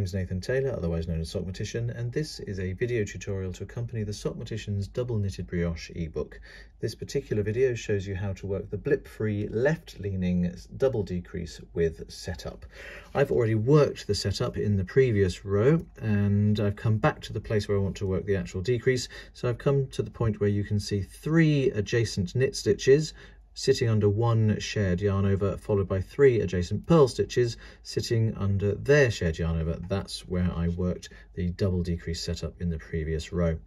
name's Nathan Taylor, otherwise known as Sockmatician, and this is a video tutorial to accompany the Sockmatician's double knitted brioche ebook. This particular video shows you how to work the Blip-Free left-leaning double decrease with setup. I've already worked the setup in the previous row, and I've come back to the place where I want to work the actual decrease. So I've come to the point where you can see 3 adjacent knit stitches sitting under one shared yarn over, followed by 3 adjacent purl stitches sitting under their shared yarn over. That's where I worked the double decrease setup in the previous row.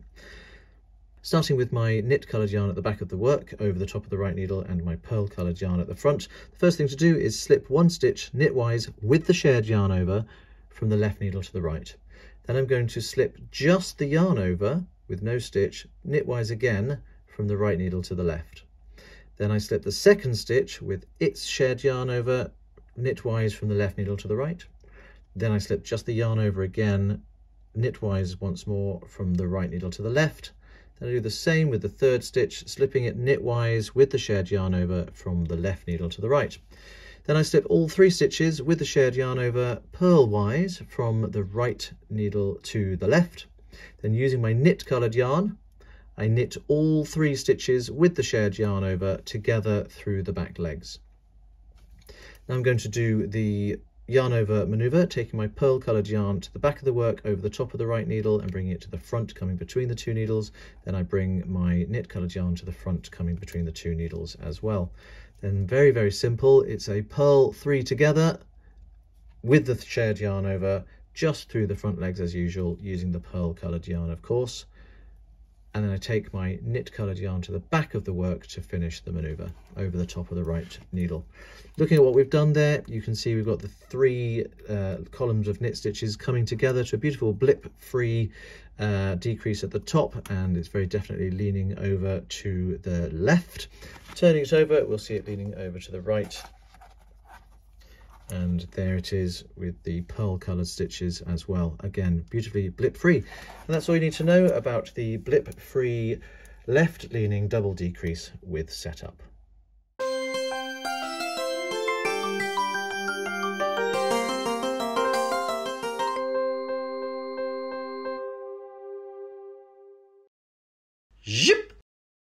Starting with my knit coloured yarn at the back of the work over the top of the right needle and my pearl coloured yarn at the front, the first thing to do is slip 1 stitch knitwise with the shared yarn over from the left needle to the right. Then I'm going to slip just the yarn over with no stitch knitwise again from the right needle to the left. Then I slip the second stitch with its shared yarn over knitwise from the left needle to the right. Then I slip just the yarn over again knitwise once more from the right needle to the left. Then I do the same with the third stitch, slipping it knitwise with the shared yarn over from the left needle to the right. Then I slip all 3 stitches with the shared yarn over purlwise from the right needle to the left. Then using my knit coloured yarn, I knit all 3 stitches with the shared yarn over together through the back legs. Now I'm going to do the yarn over manoeuvre, taking my pearl coloured yarn to the back of the work over the top of the right needle and bringing it to the front, coming between the 2 needles. Then I bring my knit coloured yarn to the front, coming between the 2 needles as well. Then very, very simple. It's a purl 3 together with the shared yarn over just through the front legs as usual, using the pearl coloured yarn, of course. And then I take my knit coloured yarn to the back of the work to finish the manoeuvre over the top of the right needle. Looking at what we've done there, you can see we've got the 3 columns of knit stitches coming together to a beautiful blip-free decrease at the top, and it's very definitely leaning over to the left. Turning it over, we'll see it leaning over to the right. And there it is with the pearl coloured stitches as well. Again, beautifully blip-free. And that's all you need to know about the blip-free left-leaning double decrease with setup.